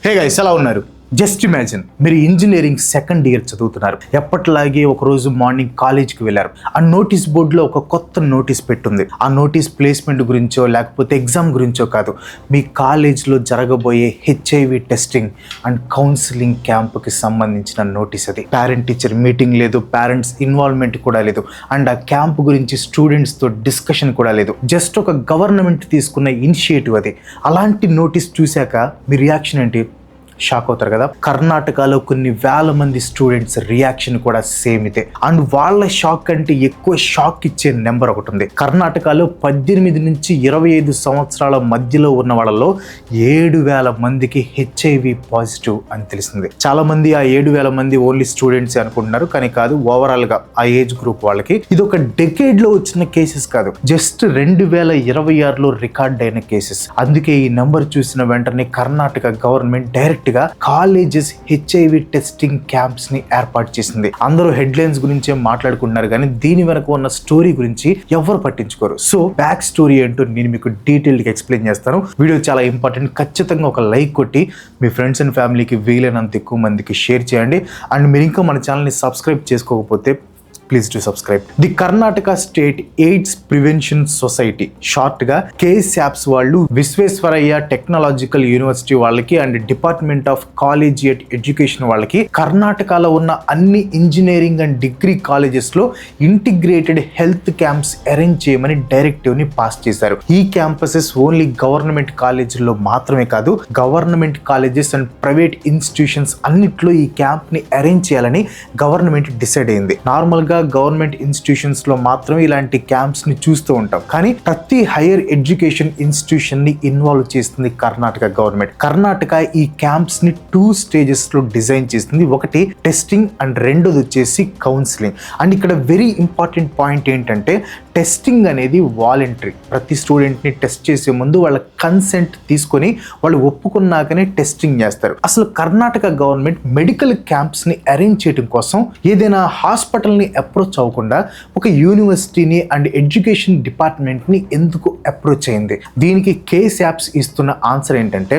Hey guys, ఎలా ఉన్నారు? Just imagine, మీరు ఇంజనీరింగ్ సెకండ్ ఇయర్ చదువుతున్నారు. ఎప్పటిలాగే ఒకరోజు మార్నింగ్ కాలేజ్కి వెళ్ళారు. ఆ నోటీస్ బోర్డులో ఒక కొత్త నోటీస్ పెట్టుంది. ఆ నోటీస్ ప్లేస్మెంట్ గురించో లేకపోతే ఎగ్జామ్ గురించో కాదు, మీ కాలేజ్లో జరగబోయే HIV టెస్టింగ్ అండ్ కౌన్సిలింగ్ క్యాంప్కి సంబంధించిన నోటీస్ అది. పేరెంట్ టీచర్ మీటింగ్ లేదు, పేరెంట్స్ ఇన్వాల్వ్మెంట్ కూడా లేదు, అండ్ ఆ క్యాంప్ గురించి స్టూడెంట్స్తో డిస్కషన్ కూడా లేదు. జస్ట్ ఒక గవర్నమెంట్ తీసుకున్న ఇనిషియేటివ్ అది. అలాంటి నోటీస్ చూశాక మీ రియాక్షన్ ఏంటి? షాక్ అవుతారు కదా. కర్ణాటకలో కొన్ని వేల మంది స్టూడెంట్స్ రియాక్షన్ కూడా సేమ్ ఇదే. అండ్ వాళ్ళ షాక్ కంటే ఎక్కువ షాక్ ఇచ్చే నెంబర్ ఒకటి ఉంది. కర్ణాటకలో 18 నుంచి 25 సంవత్సరాల మధ్యలో ఉన్న వాళ్ళలో 7,000 మందికి HIV పాజిటివ్ అని తెలిసింది. చాలా మంది ఆ 7,000 మంది ఓన్లీ స్టూడెంట్స్ అనుకుంటున్నారు, కానీ కాదు. ఓవరాల్ గా ఆ ఏజ్ గ్రూప్ వాళ్ళకి ఇది ఒక డెకేడ్ లో వచ్చిన కేసెస్ కాదు, జస్ట్ 2026లో రికార్డ్ అయిన కేసెస్. అందుకే ఈ నెంబర్ చూసిన వెంటనే Karnataka government direct colleges HIV testing camps ని ఏర్పాటు చేసింది. అందరూ హెడ్లైన్స్ గురించే మాట్లాడుకుంటున్నారు, కానీ దీని వెనక ఉన్న స్టోరీ గురించి ఎవరు పట్టించుకోరు. సో బ్యాక్ స్టోరీ ఏంటో నేను మీకు డీటెయిల్ గా ఎక్స్ప్లెయిన్ చేస్తాను. వీడియో చాలా ఇంపార్టెంట్. ఖచ్చితంగా ఒక లైక్ కొట్టి మీ ఫ్రెండ్స్ అండ్ ఫ్యామిలీకి వీలైనంత ఎక్కువ మందికి షేర్ చేయండి. అండ్ మీరు ఇంకా మన ఛానల్ని సబ్స్క్రైబ్ చేసుకోకపోతే please to subscribe. The Karnataka state AIDS prevention society, short గా KSAPS వాళ్ళు విశ్వేశ్వరయ్య టెక్నాలజికల్ యూనివర్సిటీ వాళ్ళకి and department of collegiate education వాళ్ళకి కర్ణాటకలో ఉన్న అన్ని ఇంజనీరింగ్ అండ్ డిగ్రీ కాలేజెస్ లో ఇంటిగ్రేటెడ్ హెల్త్ క్యాంప్స్ అరేంజ్ చేయమని డైరెక్టివ్ ని పాస్ చేశారు. ఈ క్యాంపసెస్ ఓన్లీ గవర్నమెంట్ కాలేజీల్లో మాత్రమే కాదు, government colleges and private institutions అన్నిట్లో ఈ క్యాంప్ ని అరేంజ్ చేయాలని గవర్నమెంట్ డిసైడ్ అయింది. నార్మల్ గా గవర్నమెంట్ ఇన్స్టిట్యూషన్స్ లో మాత్రమే ఇలాంటి క్యాంప్స్ ని చూస్తూ ఉంటాం, కానీ ప్రతి హైయర్ ఎడ్యుకేషన్ ఇన్స్టిట్యూషన్ ని ఇన్వాల్వ్ చేస్తుంది కర్ణాటక గవర్నమెంట్. కర్ణాటక ఈ క్యాంప్స్ ని 2 స్టేజెస్ లో డిజైన్ చేస్తుంది. ఒకటి టెస్టింగ్ అండ్ రెండోది వచ్చేసి కౌన్సిలింగ్. అండ్ ఇక్కడ వెరీ ఇంపార్టెంట్ పాయింట్ ఏంటంటే, టెస్టింగ్ అనేది వాలంటరీ. ప్రతి స్టూడెంట్ని టెస్ట్ చేసే ముందు వాళ్ళ కన్సెంట్ తీసుకొని వాళ్ళు ఒప్పుకున్నాకనే టెస్టింగ్ చేస్తారు. అసలు కర్ణాటక గవర్నమెంట్ మెడికల్ క్యాంప్స్ని అరేంజ్ చేయడం కోసం ఏదైనా హాస్పిటల్ని అప్రోచ్ అవ్వకుండా ఒక యూనివర్సిటీని అండ్ ఎడ్యుకేషన్ డిపార్ట్మెంట్ని ఎందుకు అప్రోచ్ అయింది? దీనికి KSAPS ఇస్తున్న ఆన్సర్ ఏంటంటే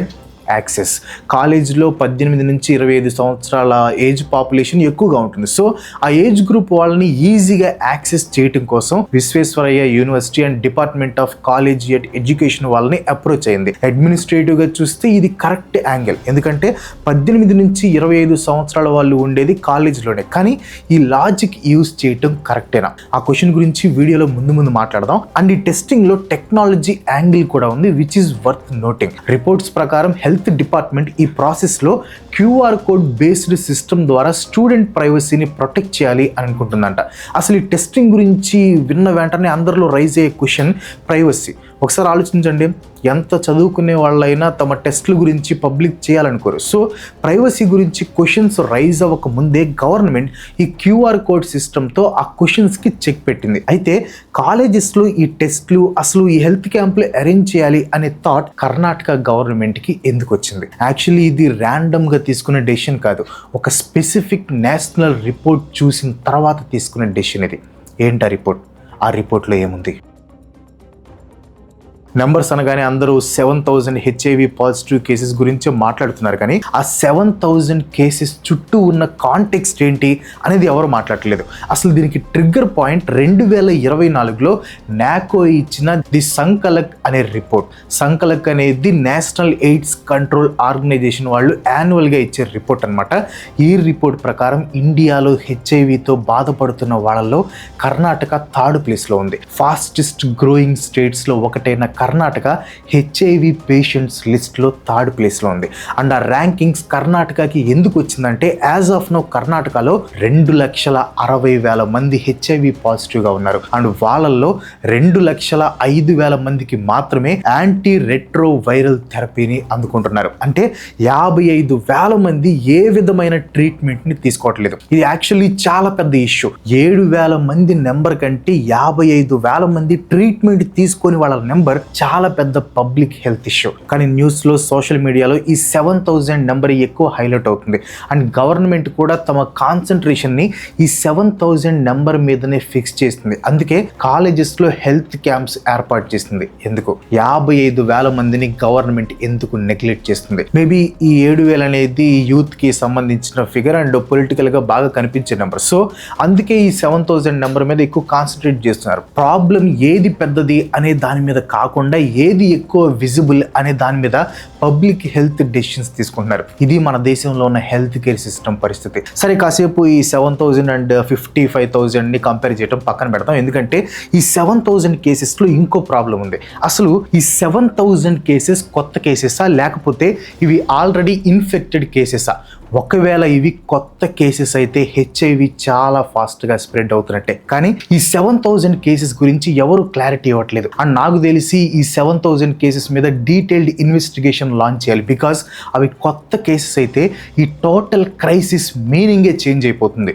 యాక్సెస్. కాలేజ్లో 18 నుంచి 25 సంవత్సరాల ఏజ్ పాపులేషన్ ఎక్కువగా ఉంటుంది. సో ఆ ఏజ్ గ్రూప్ వాళ్ళని ఈజీగా యాక్సెస్ చేయడం కోసం Visvesvaraya university and department of collegiate education వాళ్ళని అప్రోచ్ అయింది. అడ్మినిస్ట్రేటివ్గా చూస్తే ఇది కరెక్ట్ యాంగిల్, ఎందుకంటే 18 నుంచి 25 సంవత్సరాల వాళ్ళు ఉండేది కాలేజ్లోనే. కానీ ఈ లాజిక్ యూజ్ చేయటం కరెక్టేనా? ఆ క్వశ్చన్ గురించి వీడియోలో ముందు మాట్లాడదాం. అండ్ ఈ టెస్టింగ్లో టెక్నాలజీ యాంగిల్ కూడా ఉంది, which is worth noting. Reports ప్రకారం హెల్త్ డిపార్ట్మెంట్ ఈ ప్రాసెస్లో QR కోడ్ బేస్డ్ సిస్టమ్ ద్వారా స్టూడెంట్ ప్రైవసీని ప్రొటెక్ట్ చేయాలి అని అనుకుంటుందంట. అసలు ఈ టెస్టింగ్ గురించి విన్న వెంటనే అందరిలో రైజ్ అయ్యే క్వశ్చన్ ప్రైవసీ. ఒకసారి ఆలోచించండి, ఎంత చదువుకునే వాళ్ళైనా తమ టెస్ట్ల గురించి పబ్లిక్ చేయాలనుకోరు. సో ప్రైవసీ గురించి క్వశ్చన్స్ రైజ్ అవ్వక ముందే గవర్నమెంట్ ఈ QR కోడ్ సిస్టమ్తో ఆ క్వశ్చన్స్కి చెక్ పెట్టింది. అయితే కాలేజెస్లో ఈ టెస్ట్లు, అసలు ఈ హెల్త్ క్యాంపులు అరేంజ్ చేయాలి అనే థాట్ కర్ణాటక గవర్నమెంట్కి ఎందుకు వచ్చింది? యాక్చువల్లీ ఇది ర్యాండమ్గా తీసుకున్న డెసిషన్ కాదు, ఒక స్పెసిఫిక్ నేషనల్ రిపోర్ట్ చూసిన తర్వాత తీసుకున్న డెసిషన్ ఇది. ఏంటి ఆ రిపోర్ట్? ఆ రిపోర్ట్లో ఏముంది? నెంబర్స్ అనగానే అందరూ 7,000 HIV పాజిటివ్ కేసెస్ గురించి మాట్లాడుతున్నారు, కానీ ఆ 7,000 కేసెస్ చుట్టూ ఉన్న కాంటెక్స్ట్ ఏంటి అనేది ఎవరు మాట్లాడలేదు. అసలు దీనికి ట్రిగ్గర్ పాయింట్ 2024లో NACO ఇచ్చిన ది సంకలక్ అనే రిపోర్ట్. సంకలక్ అనేది నేషనల్ ఎయిడ్స్ కంట్రోల్ ఆర్గనైజేషన్ వాళ్ళు యాన్యువల్గా ఇచ్చే రిపోర్ట్ అనమాట. ఈ రిపోర్ట్ ప్రకారం ఇండియాలో HIVతో బాధపడుతున్న వాళ్ళలో కర్ణాటక 3rd ప్లేస్లో ఉంది. ఫాస్టెస్ట్ గ్రోయింగ్ స్టేట్స్లో ఒకటైన కర్ణాటక HIV పేషెంట్స్ లిస్ట్లో 3rd ప్లేస్లో ఉంది. అండ్ ఆ ర్యాంకింగ్స్ కర్ణాటకకి ఎందుకు వచ్చిందంటే, యాజ్ ఆఫ్ నౌ కర్ణాటకలో 2,60,000 మంది HIV పాజిటివ్గా ఉన్నారు. అండ్ వాళ్ళల్లో 2,05,000 మందికి మాత్రమే యాంటీ రెట్రో వైరల్ థెరపీని అందుకుంటున్నారు. అంటే 55,000 మంది ఏ విధమైన ట్రీట్మెంట్ని తీసుకోవట్లేదు. ఇది యాక్చువల్లీ చాలా పెద్ద ఇష్యూ. 7,000 మంది నెంబర్ కంటే 55,000 మంది ట్రీట్మెంట్ తీసుకొని వాళ్ళ నెంబర్ చాలా పెద్ద పబ్లిక్ హెల్త్ ఇష్యూ. కానీ న్యూస్లో, సోషల్ మీడియాలో ఈ 7,000 నెంబర్ ఎక్కువ హైలైట్ అవుతుంది. అండ్ గవర్నమెంట్ కూడా తమ కాన్సన్ట్రేషన్ని ఈ 7,000 నెంబర్ మీదనే ఫిక్స్ చేస్తుంది. అందుకే కాలేజెస్లో హెల్త్ క్యాంప్స్ ఏర్పాటు చేసింది. ఎందుకు 55,000 మందిని గవర్నమెంట్ ఎందుకు నెగ్లెక్ట్ చేస్తుంది? మేబీ ఈ 7,000 అనేది యూత్కి సంబంధించిన ఫిగర్ అండ్ పొలిటికల్గా బాగా కనిపించే నెంబర్. సో అందుకే ఈ 7,000 నెంబర్ మీద ఎక్కువ కాన్సన్ట్రేట్ చేస్తున్నారు. ప్రాబ్లం ఏది పెద్దది అనే దాని మీద కాకుండా ఏది ఎక్కువ విజిబుల్ అనే దాని మీద పబ్లిక్ హెల్త్ డెసిషన్స్ తీసుకుంటున్నారు. ఇది మన దేశంలో ఉన్న హెల్త్ కేర్ సిస్టమ్ పరిస్థితి. సరే, కాసేపు ఈ 7,000 అండ్ 55,000ని కంపేర్ చేయడం పక్కన పెడతాం. ఎందుకంటే ఈ 7,000 కేసెస్లో ఇంకో ప్రాబ్లం ఉంది. అసలు ఈ 7,000 కేసెస్ కొత్త కేసెసా, లేకపోతే ఇవి ఆల్రెడీ ఇన్ఫెక్టెడ్ కేసెసా? ఒకవేళ ఇవి కొత్త కేసెస్ అయితే HIV చాలా ఫాస్ట్గా స్ప్రెడ్ అవుతున్నట్టే. కానీ ఈ 7,000 కేసెస్ గురించి ఎవరు క్లారిటీ ఇవ్వట్లేదు. అండ్ నాకు తెలిసి ఈ 7,000 కేసెస్ మీద డీటెయిల్డ్ ఇన్వెస్టిగేషన్ లాంచ్ చేయాలి. బికాస్ అవి కొత్త కేసెస్ అయితే ఈ టోటల్ క్రైసిస్ మీనింగే చేంజ్ అయిపోతుంది.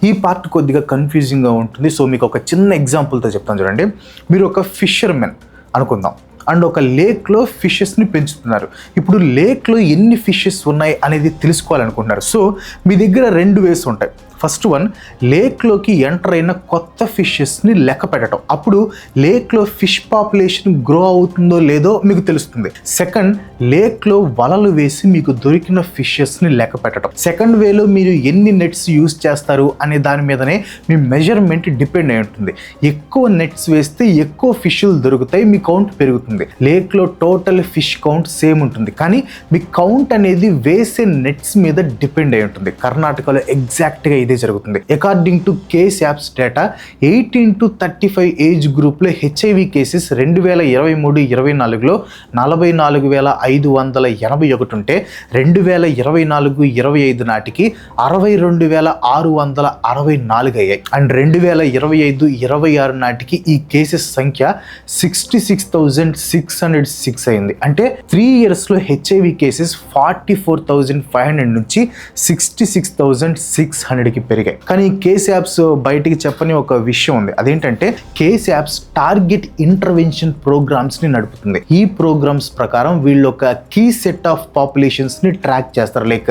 ఈ పార్ట్ కొద్దిగా కన్ఫ్యూజింగ్గా ఉంటుంది. సో మీకు ఒక చిన్న ఎగ్జాంపుల్తో చెప్తాను చూడండి. మీరు ఒక ఫిషర్మెన్ అనుకుందాం అండ్ ఒక లేక్లో ఫిషెస్ని పెంచుతున్నారు. ఇప్పుడు లేక్లో ఎన్ని ఫిషెస్ ఉన్నాయి అనేది తెలుసుకోవాలనుకుంటున్నారు. సో మీ దగ్గర 2 వేస్ ఉంటాయి. ఫస్ట్ వన్, లేక్లోకి ఎంటర్ అయిన కొత్త ఫిషెస్ని లెక్క పెట్టడం. అప్పుడు లేక్లో ఫిష్ పాపులేషన్ గ్రో అవుతుందో లేదో మీకు తెలుస్తుంది. సెకండ్, లేక్లో వలలు వేసి మీకు దొరికిన ఫిషెస్ని లెక్క పెట్టడం. సెకండ్ వేలో మీరు ఎన్ని నెట్స్ యూజ్ చేస్తారు అనే దాని మీదనే మీ మెజర్మెంట్ డిపెండ్ అయి ఉంటుంది. ఎక్కువ నెట్స్ వేస్తే ఎక్కువ ఫిష్లు దొరుకుతాయి, మీ కౌంట్ పెరుగుతుంది. లేక్లో టోటల్ ఫిష్ కౌంట్ సేమ్ ఉంటుంది, కానీ మీ కౌంట్ అనేది వేసే నెట్స్ మీద డిపెండ్ అయి ఉంటుంది. కర్ణాటకలో ఎగ్జాక్ట్గా ఇదే జరుగుతుంది. According to KSAPS data, 18 to 35 age గ్రూప్లో HIV కేసెస్ 2023-24లో 44,581 ఉంటే 2024-25 నాటికి 62,664 అయ్యాయి. అండ్ 2025-26 నాటికి ఈ కేసెస్ సంఖ్య 66,606 అయింది. అంటే 3 ఇయర్స్లో HIV కేసెస్ 44,500 నుంచి 66,600కి పెరిగాయి. కానీ కేసాప్స్ బయటికి చెప్పని ఒక విషయం ఉంది. అదేంటంటే కేసాప్స్ టార్గెట్ ఇంటర్వెన్షన్ ప్రోగ్రామ్స్ ని నడుపుతుంది. ఈ ప్రోగ్రామ్స్ ప్రకారం వీళ్ళు ఒక కీ సెట్ ఆఫ్ పాపులేషన్స్ ని ట్రాక్ చేస్తారు. Like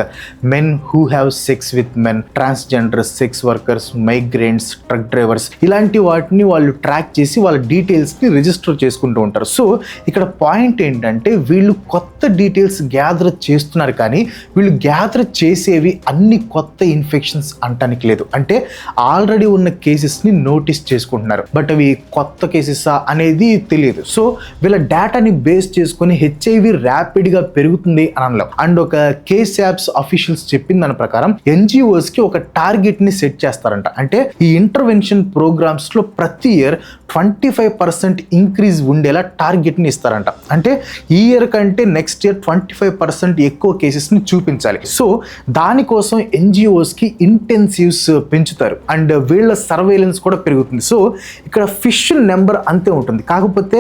men who have sex with men, transgenders, sex workers, migrants, truck drivers, ఇలాంటి వాటిని వాళ్ళు ట్రాక్ చేసి వాళ్ళ డీటెయిల్స్ ని రిజిస్టర్ చేసుకుంటూ ఉంటారు. సో ఇక్కడ పాయింట్ ఏంటంటే వీళ్ళు కొత్త డీటెయిల్స్ గ్యాదర్ చేస్తున్నారు, కానీ వీళ్ళు గ్యాదర్ చేసేవి అన్ని కొత్త ఇన్ఫెక్షన్స్ అంటానికి లేదు. అంటే ఆల్రెడీ ఉన్న కేసెస్ని నోటీస్ చేసుకుంటున్నారు, బట్ అవి కొత్త కేసెసా అనేది తెలియదు. సో వీళ్ళ డేటాని బేస్ చేసుకొని HIV ర్యాపిడ్గా పెరుగుతుంది అని అనలేం. అండ్ ఒక కేసాప్స్ అఫీషియల్స్ చెప్పిన దాని ప్రకారం NGOsకి ఒక టార్గెట్ని సెట్ చేస్తారంట. అంటే ఈ ఇంటర్వెన్షన్ ప్రోగ్రామ్స్లో ప్రతి ఇయర్ 25% ఇంక్రీజ్ ఉండేలా టార్గెట్ని ఇస్తారంట. అంటే ఈ ఇయర్ కంటే నెక్స్ట్ ఇయర్ 25% ఎక్కువ కేసెస్ని చూపించాలి. సో దానికోసం NGOsకి ఇంటెన్సివ్స్ పెంచుతారు అండ్ వీళ్ళ సర్వేలెన్స్ కూడా పెరుగుతుంది. సో ఇక్కడ ఫిష్ నెంబర్ అంతే ఉంటుంది, కాకపోతే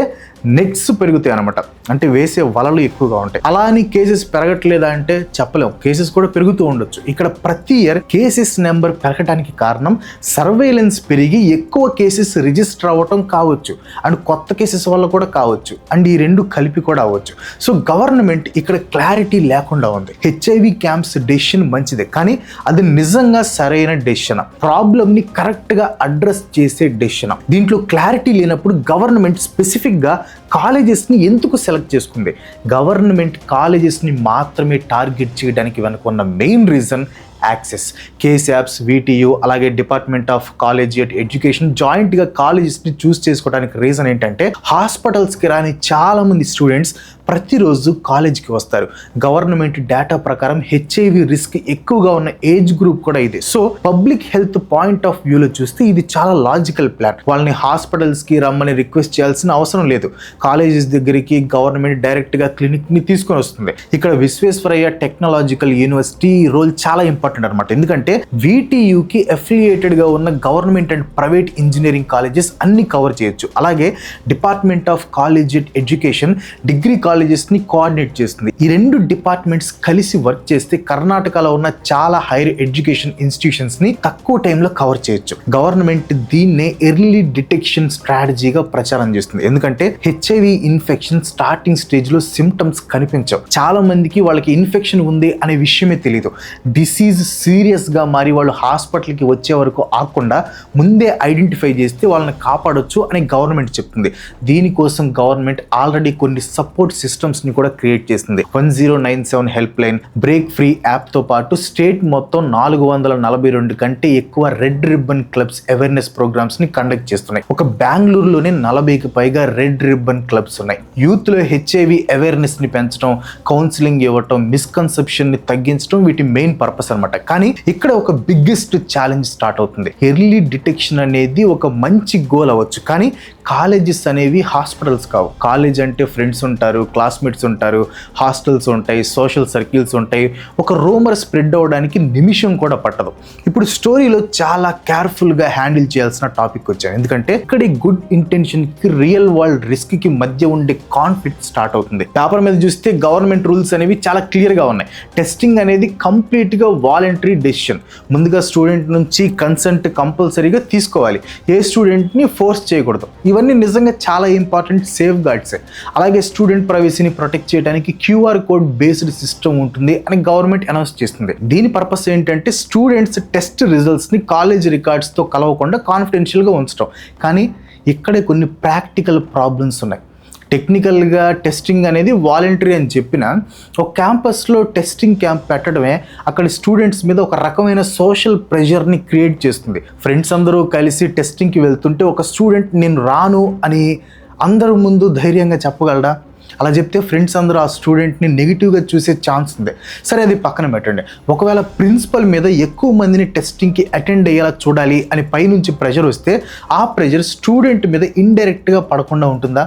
నెట్స్ పెరుగుతాయి అనమాట. అంటే వేసే వలలు ఎక్కువగా ఉంటాయి. అలా అని కేసెస్ పెరగట్లేదా అంటే చెప్పలేము, కేసెస్ కూడా పెరుగుతూ ఉండొచ్చు. ఇక్కడ ప్రతి ఇయర్ కేసెస్ నెంబర్ పెరగడానికి కారణం సర్వేలెన్స్ పెరిగి ఎక్కువ కేసెస్ రిజిస్టర్ అవ్వటం కావచ్చు, అండ్ కొత్త కేసెస్ వల్ల కూడా కావచ్చు, అండ్ ఈ రెండు కలిపి కూడా అవ్వచ్చు. సో గవర్నమెంట్ ఇక్కడ క్లారిటీ లేకుండా ఉంది. HIV క్యాంప్స్ డెసిషన్ మంచిదే, కానీ అది నిజంగా సరైన డెసిషన్, ప్రాబ్లమ్ని కరెక్ట్గా అడ్రస్ చేసే డెసిషన్. దీంట్లో క్లారిటీ లేనప్పుడు గవర్నమెంట్ స్పెసిఫిక్గా కాలేజెస్ని ఎందుకు సెలెక్ట్ చేసుకుంది? గవర్నమెంట్ కాలేజెస్ని మాత్రమే టార్గెట్ చేయడానికి వెనుక ఉన్న మెయిన్ రీజన్ యాక్సెస్. కేసాప్స్, VTU అలాగే డిపార్ట్మెంట్ ఆఫ్ కాలేజియేట్ ఎడ్యుకేషన్ జాయింట్గా కాలేజెస్ని చూస్ చేసుకోవడానికి రీజన్ ఏంటంటే హాస్పిటల్స్కి రాని చాలామంది స్టూడెంట్స్ ప్రతిరోజు కాలేజ్కి వస్తారు. గవర్నమెంట్ డేటా ప్రకారం HIV రిస్క్ ఎక్కువగా ఉన్న ఏజ్ గ్రూప్ కూడా ఇది. So public health point of వ్యూలో చూస్తే ఇది చాలా లాజికల్ ప్లాన్. వాళ్ళని హాస్పిటల్స్కి రమ్మని రిక్వెస్ట్ చేయాల్సిన అవసరం లేదు. కాలేజెస్ దగ్గరికి గవర్నమెంట్ డైరెక్ట్గా క్లినిక్ని తీసుకొని వస్తుంది. ఇక్కడ విశ్వేశ్వరయ్య టెక్నాలజికల్ యూనివర్సిటీ రోల్ చాలా ఇంపార్టెంట్. ఇంపార్టెంట్ అనమాట. ఎందుకంటే VTUకి అఫిలియేటెడ్గా ఉన్న government and private engineering colleges అన్ని కవర్ చేయొచ్చు. అలాగే department of college education degree కాలేజెస్ని కోఆర్డినేట్ చేస్తుంది. ఈ రెండు డిపార్ట్మెంట్స్ కలిసి వర్క్ చేస్తే కర్ణాటకలో ఉన్న చాలా హైయర్ ఎడ్యుకేషన్ ఇన్స్టిట్యూషన్స్ని తక్కువ టైంలో కవర్ చేయొచ్చు. గవర్నమెంట్ దీన్నే ఎర్లీ డిటెక్షన్ స్ట్రాటజీగా ప్రచారం చేస్తుంది. ఎందుకంటే HIV ఇన్ఫెక్షన్ స్టార్టింగ్ స్టేజ్లో సిమ్టమ్స్ కనిపించవు. చాలా మందికి వాళ్ళకి ఇన్ఫెక్షన్ ఉంది అనే విషయమే తెలియదు. డిసీజ్ సీరియస్గా మారి వాళ్ళు హాస్పిటల్కి వచ్చే వరకు ఆగకుండా ముందే ఐడెంటిఫై చేస్తే వాళ్ళని కాపాడొచ్చు అని గవర్నమెంట్ చెప్తుంది. దీనికోసం గవర్నమెంట్ ఆల్రెడీ కొన్ని సపోర్ట్ సిస్టమ్స్ని కూడా క్రియేట్ చేసింది. 1097 హెల్ప్ లైన్, బ్రేక్ ఫ్రీ యాప్తో పాటు స్టేట్ మొత్తం 442 కంటే ఎక్కువ రెడ్ రిబ్బన్ క్లబ్స్ అవేర్నెస్ ప్రోగ్రామ్స్ని కండక్ట్ చేస్తున్నాయి. ఒక బెంగళూరులోనే 40కి పైగా రెడ్ రిబ్బన్ క్లబ్స్ ఉన్నాయి. యూత్లో HIV అవేర్నెస్ని పెంచడం, కౌన్సిలింగ్ ఇవ్వటం, మిస్కన్సెప్షన్ని తగ్గించడం వీటి మెయిన్ పర్పస్ అనమాట. కానీ ఇక్కడ ఒక బిగ్గెస్ట్ ఛాలెంజ్ స్టార్ట్ అవుతుంది. ఎర్లీ డిటెక్షన్ అనేది ఒక మంచి గోల్ అవ్వచ్చు, కానీ కాలేజెస్ అనేవి హాస్పిటల్స్ కావు. కాలేజ్ అంటే ఫ్రెండ్స్ ఉంటారు, క్లాస్మేట్స్ ఉంటారు, హాస్టల్స్ ఉంటాయి, సోషల్ సర్కిల్స్ ఉంటాయి. ఒక రూమర్ స్ప్రెడ్ అవ్వడానికి నిమిషం కూడా పట్టదు. ఇప్పుడు స్టోరీలో చాలా కేర్ఫుల్గా హ్యాండిల్ చేయాల్సిన టాపిక్ వచ్చాను. ఎందుకంటే ఇక్కడ గుడ్ ఇంటెన్షన్కి రియల్ వరల్డ్ రిస్క్కి మధ్య ఉండే కాన్ఫ్లిక్ట్ స్టార్ట్ అవుతుంది. పేపర్ మీద చూస్తే గవర్నమెంట్ రూల్స్ అనేవి చాలా క్లియర్గా ఉన్నాయి. టెస్టింగ్ అనేది కంప్లీట్గా వాలంటరీ డెసిషన్. ముందుగా స్టూడెంట్ నుంచి కన్సెంట్ కంపల్సరీగా తీసుకోవాలి. ఏ స్టూడెంట్ని ఫోర్స్ చేయకూడదు. ఇవన్నీ నిజంగా చాలా ఇంపార్టెంట్ సేఫ్ గార్డ్సే. అలాగే స్టూడెంట్ ప్రైవసీని ప్రొటెక్ట్ చేయడానికి QR కోడ్ బేస్డ్ సిస్టమ్ ఉంటుంది అని గవర్నమెంట్ అనౌన్స్ చేస్తుంది. దీని పర్పస్ ఏంటంటే స్టూడెంట్స్ టెస్ట్ రిజల్ట్స్ని కాలేజ్ రికార్డ్స్తో కలవకుండా కాన్ఫిడెన్షియల్గా ఉంచడం. కానీ ఇక్కడే కొన్ని ప్రాక్టికల్ ప్రాబ్లమ్స్ ఉన్నాయి. టెక్నికల్గా టెస్టింగ్ అనేది వాలంటరీ అని చెప్పిన ఒక క్యాంపస్లో టెస్టింగ్ క్యాంప్ పెట్టడమే అక్కడ స్టూడెంట్స్ మీద ఒక రకమైన సోషల్ ప్రెషర్ని క్రియేట్ చేస్తుంది. ఫ్రెండ్స్ అందరూ కలిసి టెస్టింగ్కి వెళ్తుంటే ఒక స్టూడెంట్ నేను రాను అని అందరి ముందు ధైర్యంగా చెప్పగలడా? అలా చెప్తే ఫ్రెండ్స్ అందరూ ఆ స్టూడెంట్ని నెగిటివ్గా చూసే ఛాన్స్ ఉంది. సరే, అది పక్కన పెట్టండి. ఒకవేళ ప్రిన్సిపల్ మీద ఎక్కువ మందిని టెస్టింగ్కి అటెండ్ అయ్యేలా చూడాలి అని పైనుంచి ప్రెషర్ వస్తే ఆ ప్రెషర్ స్టూడెంట్ మీద ఇండైరెక్ట్గా పడకుండా ఉంటుందా?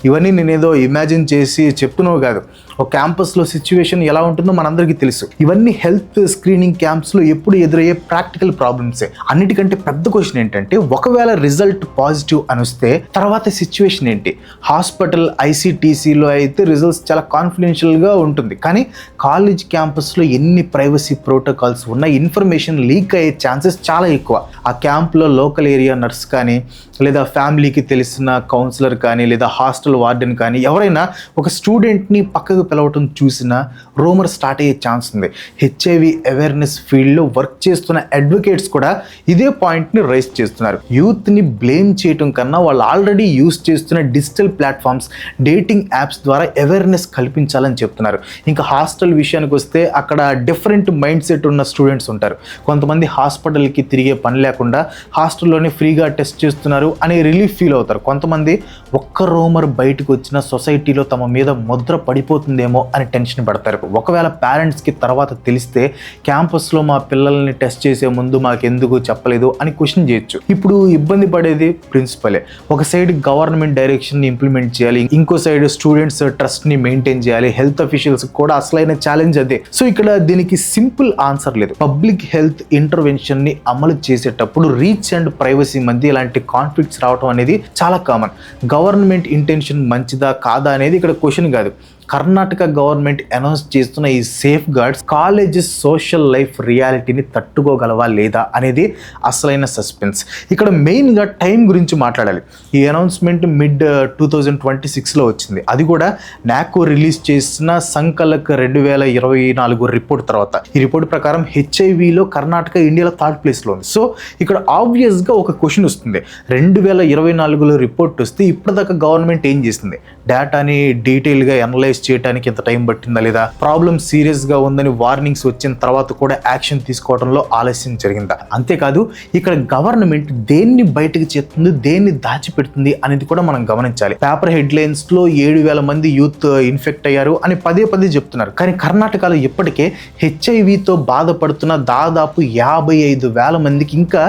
ఇవన్నీ నేనేదో ఇమాజిన్ చేసి చెప్తున్నావు కాదు. ఒక క్యాంపస్లో సిచ్యువేషన్ ఎలా ఉంటుందో మనందరికీ తెలుసు. ఇవన్నీ హెల్త్ స్క్రీనింగ్ క్యాంప్స్లో ఎప్పుడు ఎదురయ్యే ప్రాక్టికల్ ప్రాబ్లమ్సే. అన్నిటికంటే పెద్ద క్వశ్చన్ ఏంటంటే ఒకవేళ రిజల్ట్ పాజిటివ్ అని వస్తే తర్వాత సిచ్యువేషన్ ఏంటి? హాస్పిటల్ ICTCలో అయితే రిజల్ట్స్ చాలా కాన్ఫిడెన్షియల్గా ఉంటుంది. కానీ కాలేజ్ క్యాంపస్లో ఎన్ని ప్రైవసీ ప్రోటోకాల్స్ ఉన్నా ఇన్ఫర్మేషన్ లీక్ అయ్యే ఛాన్సెస్ చాలా ఎక్కువ. ఆ క్యాంప్లో లోకల్ ఏరియా నర్స్ కానీ, లేదా ఫ్యామిలీకి తెలిసిన కౌన్సిలర్ కానీ, లేదా హాస్టల్ వార్డెన్ కానీ ఎవరైనా ఒక స్టూడెంట్ని పక్కకు పిలవటం చూసినా రూమర్ స్టార్ట్ అయ్యే ఛాన్స్ ఉంది. HIV అవేర్నెస్ ఫీల్డ్లో వర్క్ చేస్తున్న అడ్వకేట్స్ కూడా ఇదే పాయింట్ని రైజ్ చేస్తున్నారు. యూత్ని బ్లేమ్ చేయటం కన్నా వాళ్ళు ఆల్రెడీ యూస్ చేస్తున్న డిజిటల్ ప్లాట్ఫామ్స్, డేటింగ్ యాప్స్ ద్వారా అవేర్నెస్ కల్పించాలని చెప్తున్నారు. ఇంకా హాస్టల్ విషయానికి వస్తే అక్కడ డిఫరెంట్ మైండ్ సెట్ ఉన్న స్టూడెంట్స్ ఉంటారు. కొంతమంది హాస్పిటల్కి తిరిగే పని లేకుండా హాస్టల్లోనే ఫ్రీగా టెస్ట్ చేస్తున్నారు అని రిలీఫ్ ఫీల్ అవుతారు. కొంతమంది ఒక్క రూమర్ బయటకు వచ్చిన సొసైటీలో తమ మీద ముద్ర పడిపోతుందేమో అని టెన్షన్ పడతారు. ఒకవేళ పేరెంట్స్కి తర్వాత తెలిస్తే క్యాంపస్లో మా పిల్లల్ని టెస్ట్ చేసే ముందు మాకెందుకు చెప్పలేదు అని క్వశ్చన్ చేయొచ్చు. ఇప్పుడు ఇబ్బంది పడేది ప్రిన్సిపలే. ఒక సైడ్ గవర్నమెంట్ డైరెక్షన్ని ఇంప్లిమెంట్ చేయాలి, ఇంకో సైడ్ స్టూడెంట్స్ ట్రస్ట్ని మెయింటైన్ చేయాలి. హెల్త్ అఫీషియల్స్ కూడా అసలైన ఛాలెంజ్ అదే. సో ఇక్కడ దీనికి సింపుల్ ఆన్సర్ లేదు. పబ్లిక్ హెల్త్ ఇంటర్వెన్షన్ని అమలు చేసేటప్పుడు రీచ్ అండ్ ప్రైవసీ మధ్య ఇలాంటి కాన్ఫ్లిక్ట్స్ రావడం అనేది చాలా కామన్. గవర్నమెంట్ ఇంటెన్షన్ మంచిదా కాదా అనేది ఇక్కడ క్వశ్చన్ కాదు. కర్ణాటక గవర్నమెంట్ అనౌన్స్ చేస్తున్న ఈ safeguards colleges social life రియాలిటీని తట్టుకోగలవా లేదా అనేది అసలైన సస్పెన్స్. ఇక్కడ మెయిన్గా టైం గురించి మాట్లాడాలి. ఈ అనౌన్స్మెంట్ మిడ్ 2026లో వచ్చింది. అది కూడా నాకో రిలీజ్ చేసిన సంకలక్ 2024 రిపోర్ట్ తర్వాత. ఈ రిపోర్ట్ ప్రకారం HIVలో కర్ణాటక ఇండియాలో 3rd ప్లేస్లో ఉంది. సో ఇక్కడ ఆబ్వియస్గా ఒక క్వశ్చన్ వస్తుంది. 2024లో రిపోర్ట్ వస్తే ఇప్పటిదాకా గవర్నమెంట్ ఏం చేసింది? డేటాని డీటెయిల్గా అనలైజ్ చేయడానికి ఎంత టైం పట్టిందా, లేదా ప్రాబ్లం సీరియస్గా ఉందని వార్నింగ్స్ వచ్చిన తర్వాత కూడా యాక్షన్ తీసుకోవడంలో ఆలస్యం జరిగిందా? అంతేకాదు ఇక్కడ గవర్నమెంట్ దేన్ని బయటకు చేస్తుంది, దేన్ని దాచిపెడుతుంది అనేది కూడా మనం గమనించాలి. పేపర్ హెడ్లైన్స్లో 7,000 మంది యూత్ ఇన్ఫెక్ట్ అయ్యారు అని పదే చెప్తున్నారు. కానీ కర్ణాటకలో ఇప్పటికే HIVతో బాధపడుతున్న దాదాపు 55,000 మందికి ఇంకా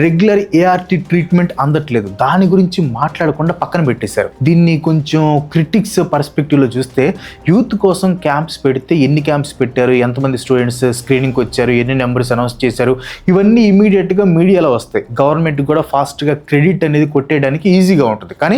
రెగ్యులర్ ART ట్రీట్మెంట్ అందట్లేదు. దాని గురించి మాట్లాడకుండా పక్కన పెట్టేశారు. దీన్ని కొంచెం క్రిటిక్స్ పర్స్పెక్టివ్లో చూస్తే యూత్ కోసం క్యాంప్స్ పెడితే ఎన్ని క్యాంప్స్ పెట్టారు, ఎంతమంది స్టూడెంట్స్ స్క్రీనింగ్కి వచ్చారు, ఎన్ని నెంబర్స్ అనౌన్స్ చేశారు, ఇవన్నీ ఇమీడియట్గా మీడియాలో వస్తాయి. గవర్నమెంట్ కూడా ఫాస్ట్గా క్రెడిట్ అనేది కొట్టేయడానికి ఈజీగా ఉంటుంది. కానీ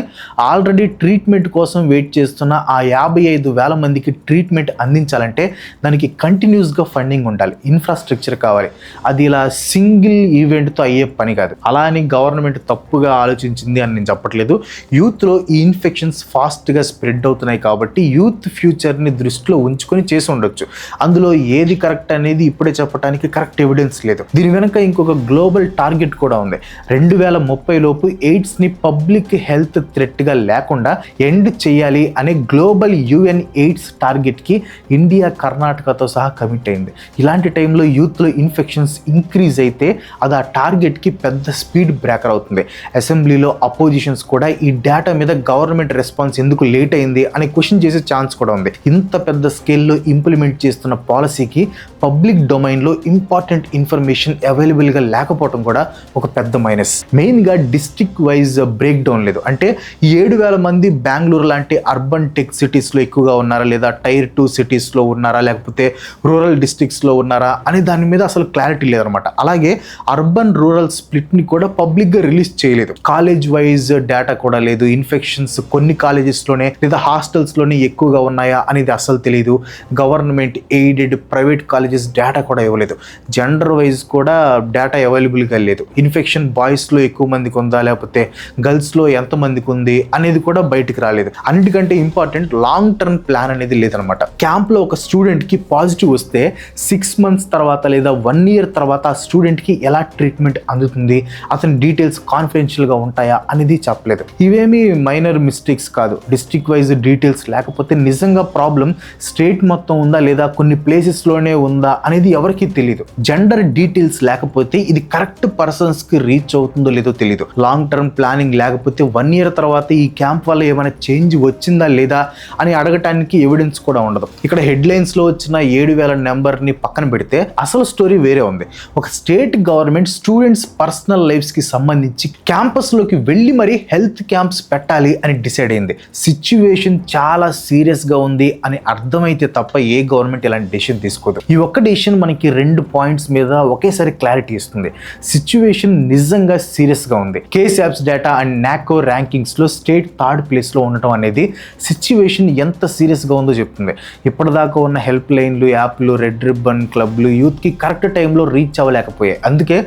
ఆల్రెడీ ట్రీట్మెంట్ కోసం వెయిట్ చేస్తున్న ఆ 55,000 మందికి ట్రీట్మెంట్ అందించాలంటే దానికి కంటిన్యూస్గా ఫండింగ్ ఉండాలి, ఇన్ఫ్రాస్ట్రక్చర్ కావాలి. అది ఇలా సింగిల్ ఈవెంట్తో అయ్యే పని కాదు. అలా అని గవర్నమెంట్ తప్పుగా ఆలోచించింది అని నేను చెప్పట్లేదు. యూత్లో ఈ ఇన్ఫెక్షన్స్ ఫాస్ట్గా స్ప్రెడ్ అవుతున్నాయి కాబట్టి యూత్ ఫ్యూచర్ని దృష్టిలో ఉంచుకొని చేసి ఉండొచ్చు. అందులో ఏది కరెక్ట్ అనేది ఇప్పుడే చెప్పడానికి కరెక్ట్ ఎవిడెన్స్ లేదు. దీని వెనక ఇంకొక గ్లోబల్ టార్గెట్ కూడా ఉంది. 2030 లోపు ఎయిడ్స్ని పబ్లిక్ హెల్త్ థ్రెట్గా లేకుండా ఎండ్ చేయాలి అనే గ్లోబల్ UN ఎయిడ్స్ టార్గెట్కి ఇండియా కర్ణాటకతో సహా కమిట్ అయింది. ఇలాంటి టైంలో యూత్లో ఇన్ఫెక్షన్స్ ఇంక్రీజ్ అయితే అది ఆ టార్గెట్కి పెద్ద స్పీడ్ బ్రేకర్ అవుతుంది. అసెంబ్లీలో అపోజిషన్స్ కూడా ఈ డేటా మీద గవర్నమెంట్ రెస్పాన్స్ ఎందుకు లేట్ అయింది అనే క్వశ్చన్ చేసే ఛాన్స్ కూడా ఉంది. ఇంత పెద్ద స్కేల్లో ఇంప్లిమెంట్ చేస్తున్న పాలసీకి పబ్లిక్ డొమైన్లో ఇంపార్టెంట్ ఇన్ఫర్మేషన్ అవైలబుల్గా లేకపోవడం కూడా ఒక పెద్ద మైనస్. మెయిన్గా డిస్ట్రిక్ట్ వైజ్ బ్రేక్ డౌన్ లేదు. అంటే 7,000 మంది బెంగళూరు లాంటి అర్బన్ టెక్ సిటీస్లో ఎక్కువగా ఉన్నారా, లేదా టైర్ 2 సిటీస్లో ఉన్నారా, లేకపోతే రూరల్ డిస్ట్రిక్ట్స్లో ఉన్నారా అనే దాని మీద అసలు క్లారిటీ లేదనమాట. అలాగే అర్బన్ రూరల్ స్ప్లిట్ని కూడా పబ్లిక్గా రిలీజ్ చేయలేదు. కాలేజ్ వైజ్ డేటా కూడా లేదు. ఇన్ఫెక్షన్స్ కొన్ని కాలేజెస్లోనే లేదా హాస్టల్స్లోనే ఎక్కువగా ఉన్నాయా అనేది అసలు తెలియదు. Government aided private colleges data కూడా ఇవ్వలేదు. జెండర్ వైజ్ కూడా డేటా అవైలబుల్గా లేదు. ఇన్ఫెక్షన్ బాయ్స్లో ఎక్కువ మందికి ఉందా, లేకపోతే గర్ల్స్లో ఎంతమందికి ఉంది అనేది కూడా బయటికి రాలేదు. అన్నిటికంటే ఇంపార్టెంట్ లాంగ్ టర్మ్ ప్లాన్ అనేది లేదనమాట. క్యాంప్లో ఒక స్టూడెంట్కి పాజిటివ్ వస్తే 6 months తర్వాత లేదా 1 year తర్వాత ఆ స్టూడెంట్కి ఎలా ట్రీట్మెంట్ అందుతుంది, అతని డీటెయిల్స్ కాన్ఫిడెన్షియల్గా ఉంటాయా అనేది చెప్పలేదు. ఇవేమీ మైనర్ మిస్టేక్స్ కాదు. డిస్ట్రిక్ట్ వైజ్ డీటెయిల్స్ లేకపోతే నిజంగా ప్రాబ్లం స్టేట్ మొత్తం ఉందా లేదా కొన్ని ప్లేసెస్లోనే ఉందా అనేది ఎవరికీ తెలియదు. జెండర్ డీటెయిల్స్ లేకపోతే ఇది కరెక్ట్ పర్సన్స్కి రీచ్ అవుతుందో లేదో తెలియదు. లాంగ్ టర్మ్ ప్లానింగ్ లేకపోతే 1 year తర్వాత ఈ క్యాంప్ వల్ల ఏమైనా చేంజ్ వచ్చిందా లేదా అని అడగటానికి ఎవిడెన్స్ కూడా ఉండదు. ఇక్కడ హెడ్లైన్స్లో వచ్చిన 7,000 నెంబర్ని పక్కన పెడితే అసలు స్టోరీ వేరే ఉంది. ఒక స్టేట్ గవర్నమెంట్ స్టూడెంట్స్ పర్సనల్ లైఫ్స్కి సంబంధించి క్యాంపస్లోకి వెళ్ళి మరీ హెల్త్ క్యాంప్స్ పెట్టాలి అని డిసైడ్ అయింది. సిచ్యువేషన్ చాలా సీరియస్గా ఉంది అని అర్థమైతే తప్ప ఏ గవర్నమెంట్ ఇలాంటి డెసిషన్ తీసుకోదు. ఈ ఒక్క డెసిషన్ మనకి 2 points మీద ఒకేసారి క్లారిటీ ఇస్తుంది. సిచ్యువేషన్ నిజంగా సీరియస్గా ఉంది. కేస్ యాప్స్ డేటా అండ్ నాకో ర్యాంకింగ్స్లో స్టేట్ 3rd ప్లేస్లో ఉండటం అనేది సిచ్యువేషన్ ఎంత సీరియస్గా ఉందో చెప్తుంది. ఇప్పటిదాకా ఉన్న హెల్ప్ లైన్లు, యాప్లు, రెడ్ రిబ్బన్ క్లబ్లు యూత్కి కరెక్ట్ టైంలో రీచ్ అవ్వలేకపోయాయి. అందుకే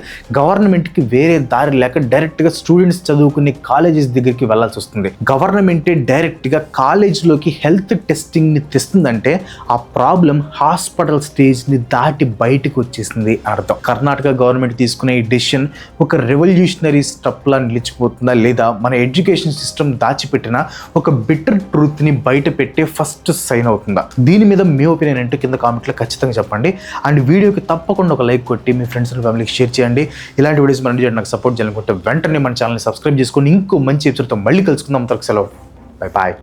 గవర్నమెంట్కి వేరే దారి లేక డైరెక్ట్గా స్టూడెంట్స్ చదువుకునే కాలేజెస్ దగ్గరికి వెళ్లాల్సి వస్తుంది. గవర్నమెంటే డైరెక్ట్గా కాలేజ్లోకి హెల్త్ టెస్టింగ్ని తెస్తుందంటే ఆ ప్రాబ్లం హాస్పిటల్ స్టేజ్ని దాటి బయటకు వచ్చేసింది అర్థం. కర్ణాటక గవర్నమెంట్ తీసుకునే ఈ డెసిషన్ ఒక రెవల్యూషనరీ స్టెప్లా నిలిచిపోతుందా, లేదా మన ఎడ్యుకేషన్ సిస్టమ్ దాచిపెట్టిన ఒక బిటర్ ట్రూత్ని బయట పెట్టే ఫస్ట్ సైన్ అవుతుందా? దీని మీద మీ ఒపీనియన్ ఏంటో కింద కామెంట్లో ఖచ్చితంగా చెప్పండి. అండ్ వీడియోకి తప్పకుండా ఒక లైక్ కొట్టి మీ ఫ్రెండ్స్ అండ్ ఫ్యామిలీకి షేర్ చేయండి. ఇలాంటి వీడియోస్ మనం చేయడం నాకు సపోర్ట్ చేయాలనుకుంటే వెంటనే మన ఛానల్ని సబ్స్క్రైబ్ చేసుకొని ఇంకో మంచి ఎపిసోడ్తో మళ్ళీ కలుసుకుందాం. అంతవరకు సెలవు. Bye bye.